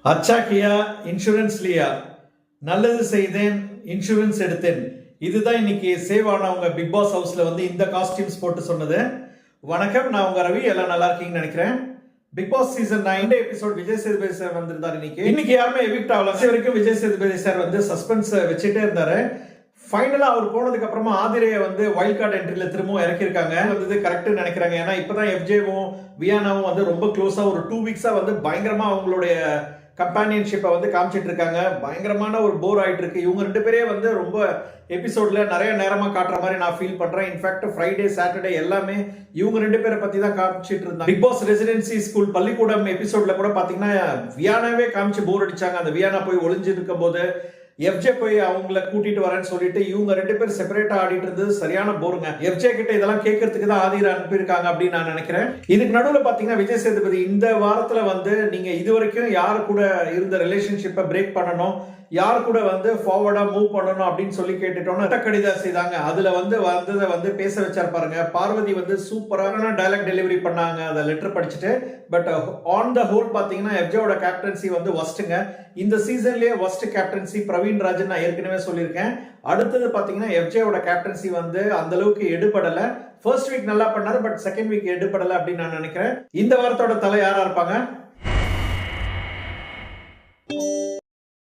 அச்சாக்கியா இன்சூரன்ஸ்லியா நல்லது செய்தேன் இன்சூரன்ஸ் எடுத்தேன். இதுதான் இன்னைக்கு சேவ் ஆனவங்க பிக் பாஸ் ஹவுஸ்ல வந்து இந்த காஸ்டியூம்ஸ் போட்டு சொன்னது. வணக்கம், நான் உங்க ரவி. எல்லாம் நல்லா இருக்கீங்கன்னு நினைக்கிறேன். Bigg Boss season 9 episode Vijay Sethupathi sir வந்திருந்தாரு. இன்னைக்கு யாருமே எவிக்ட் ஆகல. வரைக்கும் விஜய் சேதுபதி சார் வந்து சஸ்பென்ஸ் வச்சுட்டே இருந்தாரு. ஃபைனலா அவர் போனதுக்கு அப்புறமா ஆதிரையை வந்து வைல்ட் கார்டு என்ட்ரில திரும்பவும் இறக்கிருக்காங்க. வந்து கரெக்ட்னு நினைக்கிறாங்க. ஏன்னா இப்பதான் எஃப்ஜேவும் வியானாவும் வந்து ரொம்ப க்ளோஸா ஒரு 2 வீக்ஸா வந்து பயங்கரமா அவங்களுடைய கம்பானியன்ஷிப்பை வந்து காமிச்சிட்டு இருக்காங்க. பயங்கரமான ஒரு போர் ஆயிட்டு இருக்கு. இவங்க 2 பேரே வந்து ரொம்ப எபிசோட்ல நிறைய நேரமா காட்டுற மாதிரி நான் ஃபீல் பண்றேன். இன்ஃபேக்ட் ஃப்ரைடே சாட்டர்டே எல்லாமே இவங்க 2 பேரை பத்தி தான் காமிச்சிட்டு இருந்தாங்க. பிக் பாஸ் ரெசிடென்சி ஸ்கூல் பள்ளிக்கூடம் எபிசோட்ல கூட பாத்தீங்கன்னா வியானாவே காமிச்சு போர் அடிச்சாங்க. அந்த வியானா போய் ஒளிஞ்சு இருக்கும் போது எஃப்ஜே போய் அவங்கள கூட்டிட்டு வரேன்னு சொல்லிட்டு இவங்க 2 பேரும் செப்பரேட்டா ஆடிட்டு இருந்தது சரியான போருங்க. எஃப்ஜே கிட்ட இதெல்லாம் கேட்கறதுக்கு தான் ஆதிரா அனுப்பியிருக்காங்க அப்படின்னு நான் நினைக்கிறேன். இதுக்கு நடுவில் பாத்தீங்கன்னா விஜய் சேதுபதி இந்த வாரத்துல வந்து நீங்க இது வரைக்கும் யாரு கூட இருந்த ரிலேஷன்ஷிப்பை பிரேக் பண்ணணும், யார் கூட வந்து ஃபார்வர்டா மூவ் பண்ணணும் அப்படின்னு சொல்லி கேட்டுட்டோம்னு கடிதம் செய்தாங்க. அதுல வந்து வந்ததை வந்து பேச வச்சார் பாருங்க. பார்வதி வந்து சூப்பரான டைலாக் டெலிவரி பண்ணாங்க அந்த லெட்டர் படிச்சுட்டு. பட் ஆன் த ஹோல் பாத்தீங்கன்னா எஃப்ஜேவோட கேப்டன்சி வந்து வஸ்ட்டுங்க. இந்த சீசன்லயே வஸ்ட் கேப்டன்சி பிரவீன் ராஜன் நான் ஏற்கனவே சொல்லியிருக்கேன். அடுத்தது பாத்தீங்கன்னா எஃப்ஜேவோட கேப்டன்சி வந்து அந்த அளவுக்கு எடுபடல. ஃபர்ஸ்ட் வீக் நல்லா பண்ணாரு, பட் செகண்ட் வீக் எடுபடல அப்படின்னு நான் நினைக்கிறேன். இந்த வாரத்தோட தலை யாரா இருப்பாங்க?